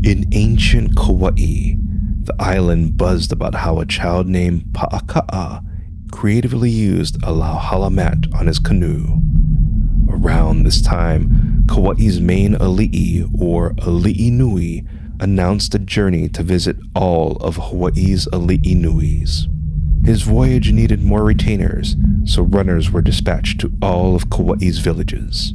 In ancient Kaua'i, the island buzzed about how a child named Pa'aka'a creatively used a lauhala mat on his canoe. Around this time, Kaua'i's main ali'i, or ali'i nui, announced a journey to visit all of Hawaii's ali'i nuis. His voyage needed more retainers, so runners were dispatched to all of Kaua'i's villages.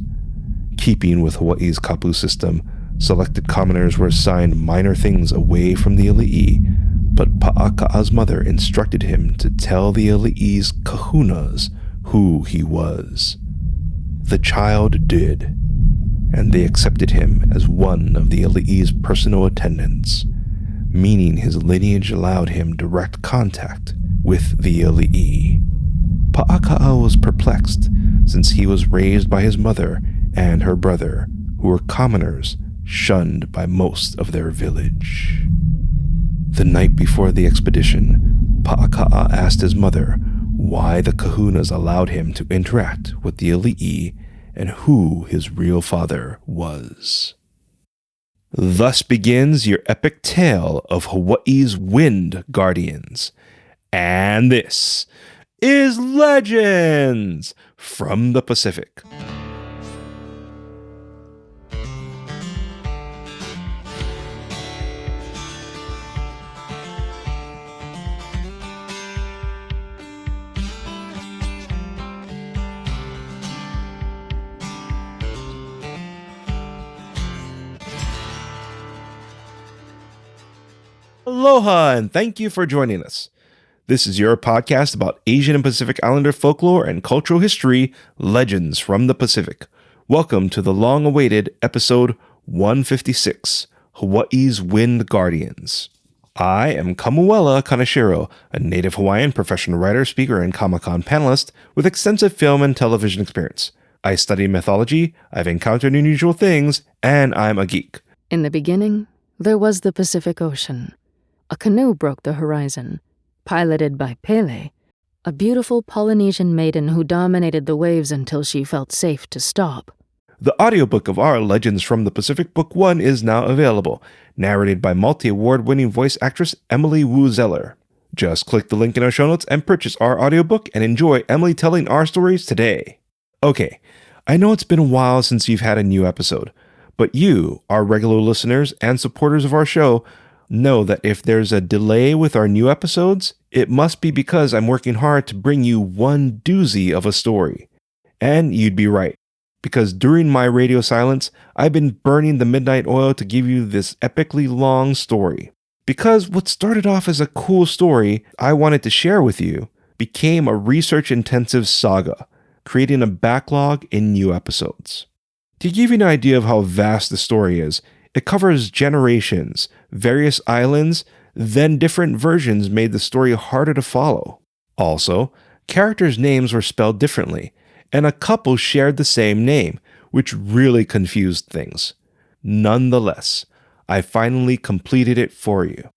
Keeping with Hawaii's kapu system, selected commoners were assigned minor things away from the ali'i, but Pa'aka'a's mother instructed him to tell the ali'i's kahunas who he was. The child did, and they accepted him as one of the ali'i's personal attendants, meaning his lineage allowed him direct contact with the ali'i. Pa'aka'a was perplexed, since he was raised by his mother and her brother, who were commoners shunned by most of their village. The night before the expedition, Pa'aka'a asked his mother why the kahunas allowed him to interact with the ali'i and who his real father was. Thus begins your epic tale of Hawaii's wind guardians. And this is Legends from the Pacific. Aloha, and thank you for joining us. This is your podcast about Asian and Pacific Islander folklore and cultural history, Legends from the Pacific. Welcome to the long-awaited episode 156, Hawaii's Wind Guardians. I am Kamuela Kaneshiro, a native Hawaiian professional writer, speaker, and Comic-Con panelist with extensive film and television experience. I study mythology, I've encountered unusual things, and I'm a geek. In the beginning, there was the Pacific Ocean. A canoe broke the horizon, piloted by Pele, a beautiful Polynesian maiden who dominated the waves until she felt safe to stop. The audiobook of our Legends from the Pacific Book 1 is now available, narrated by multi-award-winning voice actress Emily Wu Zeller. Just click the link in our show notes and purchase our audiobook and enjoy Emily telling our stories today. Okay, I know it's been a while since you've had a new episode, but you, our regular listeners and supporters of our show, know that if there's a delay with our new episodes, it must be because I'm working hard to bring you one doozy of a story. And you'd be right, because during my radio silence, I've been burning the midnight oil to give you this epically long story. Because what started off as a cool story I wanted to share with you became a research-intensive saga, creating a backlog in new episodes. To give you an idea of how vast the story is, it covers generations, various islands, then different versions made the story harder to follow. Also, characters' names were spelled differently, and a couple shared the same name, which really confused things. Nonetheless, I finally completed it for you.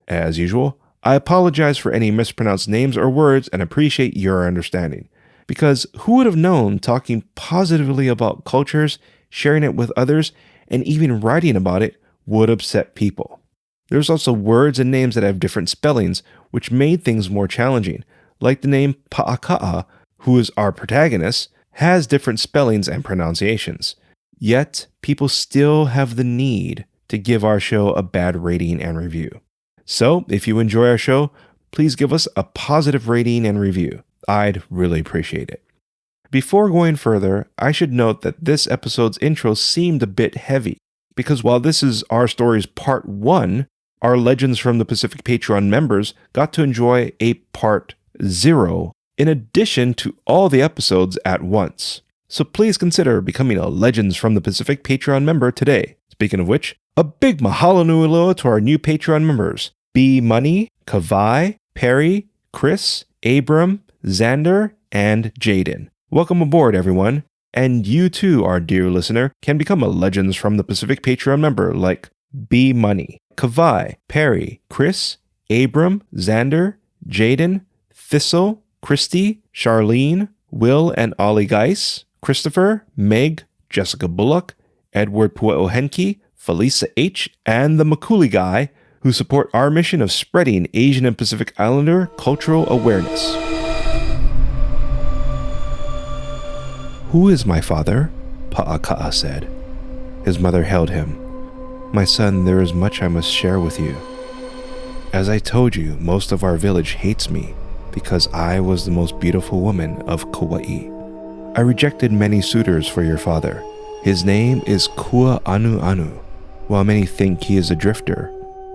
As usual, I apologize for any mispronounced names or words and appreciate your understanding. Because who would have known talking positively about cultures, sharing it with others, and even writing about it would upset people. There's also words and names that have different spellings, which made things more challenging, like the name Pa'aka'a, who is our protagonist, has different spellings and pronunciations. Yet, people still have the need to give our show a bad rating and review. So, if you enjoy our show, please give us a positive rating and review. I'd really appreciate it. Before going further, I should note that this episode's intro seemed a bit heavy, because while this is our story's part 1, our Legends from the Pacific Patreon members got to enjoy a part 0, in addition to all the episodes at once. So please consider becoming a Legends from the Pacific Patreon member today. Speaking of which, a big mahalo nui loa to our new Patreon members, B Money, Kaua'i, Perry, Chris, Abram, Xander, and Jaden. Welcome aboard, everyone. And you too, our dear listener, can become a Legends from the Pacific Patreon member like B Money, Kaua'i, Perry, Chris, Abram, Xander, Jaden, Thistle, Christy, Charlene, Will and Ollie Geis, Christopher, Meg, Jessica Bullock, Edward Pueohenki, Felisa H., and the Makuli Guy, who support our mission of spreading Asian and Pacific Islander cultural awareness. "Who is my father?" Pa'aka'a said. His mother held him. "My son, there is much I must share with you. As I told you, most of our village hates me because I was the most beautiful woman of Kaua'i. I rejected many suitors for your father. His name is Kua'anu'anu. While many think he is a drifter,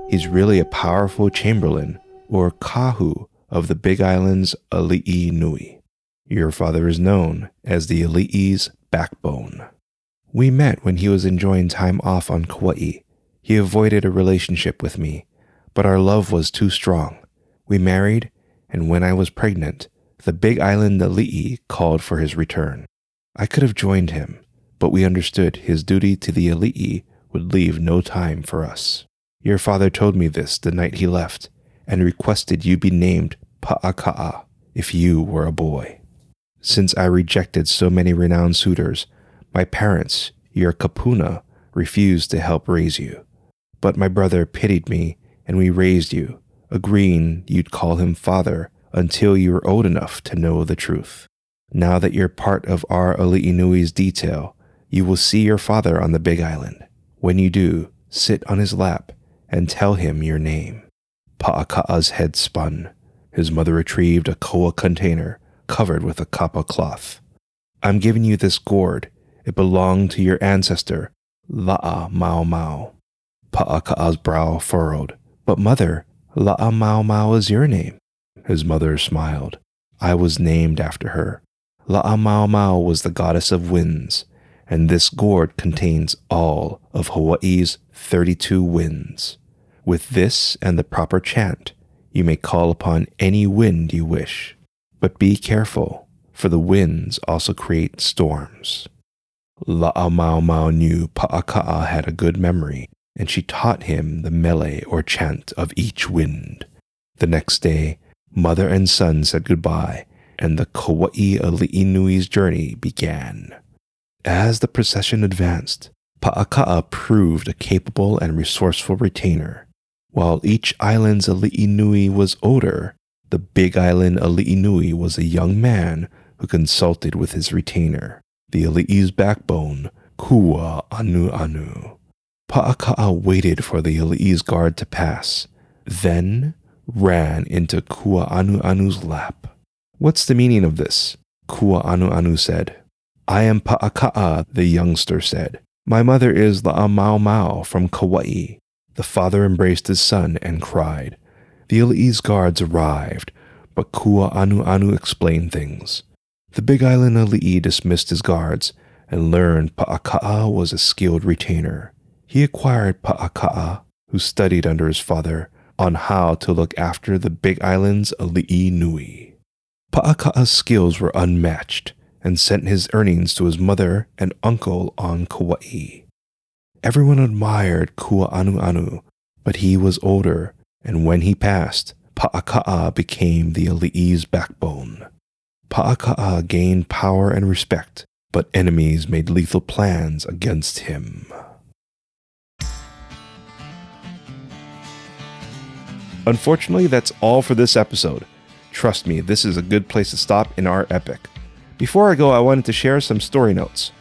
he's really a powerful chamberlain, or kahu, of the Big Island's Ali'i Nui. Your father is known as the Ali'i's backbone. We met when he was enjoying time off on Kaua'i. He avoided a relationship with me, but our love was too strong. We married, and when I was pregnant, the Big Island Ali'i called for his return. I could have joined him, but we understood his duty to the Ali'i would leave no time for us. Your father told me this the night he left, and requested you be named Pa'aka'a if you were a boy. Since I rejected so many renowned suitors, my parents, your kapuna, refused to help raise you. But my brother pitied me, and we raised you, agreeing you'd call him father until you were old enough to know the truth. Now that you're part of our Ali'i Nui's detail, you will see your father on the Big Island. When you do, sit on his lap and tell him your name." Pa'aka'a's head spun. His mother retrieved a koa container covered with a kapa cloth. "I'm giving you this gourd. It belonged to your ancestor, La'a Mau Mau." Pa'aka'a's brow furrowed. "But mother, La'a Mau Mau is your name." His mother smiled. "I was named after her. La'a Mau Mau was the goddess of winds, and this gourd contains all of Hawaii's 32 winds. With this and the proper chant, you may call upon any wind you wish. But be careful, for the winds also create storms." La'a Mau Mau knew Pa'aka'a had a good memory, and she taught him the mele or chant of each wind. The next day, mother and son said goodbye, and the Kaua'i Ali'i Nui's journey began. As the procession advanced, Pa'aka'a proved a capable and resourceful retainer. While each island's Ali'i Nui was older, the Big Island Ali'i Nui was a young man who consulted with his retainer, the Ali'i's backbone, Kua'anu'anu. Pa'aka'a waited for the Ali'i's guard to pass, then ran into Kua'anu'anu's lap. "What's the meaning of this?" Kua'anu'anu said. "I am Pa'aka'a," the youngster said. "My mother is La'a Mau Mau from Kaua'i." The father embraced his son and cried. The Ali'i's guards arrived, but Kua'anu'anu explained things. The Big Island Ali'i dismissed his guards and learned Pa'aka'a was a skilled retainer. He acquired Pa'aka'a, who studied under his father, on how to look after the Big Island's Ali'i Nui. Pa'aka'a's skills were unmatched, and sent his earnings to his mother and uncle on Kaua'i. Everyone admired Kua'anu'anu, but he was older, and when he passed, Pa'aka'a became the Ali'i's backbone. Pa'aka'a gained power and respect, but enemies made lethal plans against him. Unfortunately, that's all for this episode. Trust me, this is a good place to stop in our epic. Before I go, I wanted to share some story notes.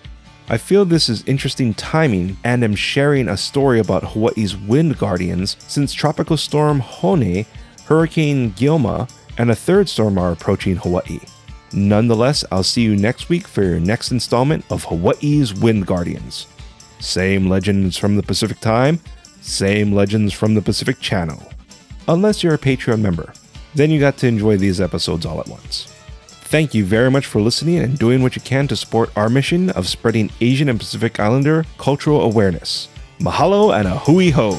I feel this is interesting timing and am sharing a story about Hawaii's wind guardians since Tropical Storm Hone, Hurricane Gilma, and a third storm are approaching Hawaii. Nonetheless, I'll see you next week for your next installment of Hawaii's Wind Guardians. Same legends from the Pacific time, same legends from the Pacific channel. Unless you're a Patreon member, then you got to enjoy these episodes all at once. Thank you very much for listening and doing what you can to support our mission of spreading Asian and Pacific Islander cultural awareness. Mahalo and a hui ho!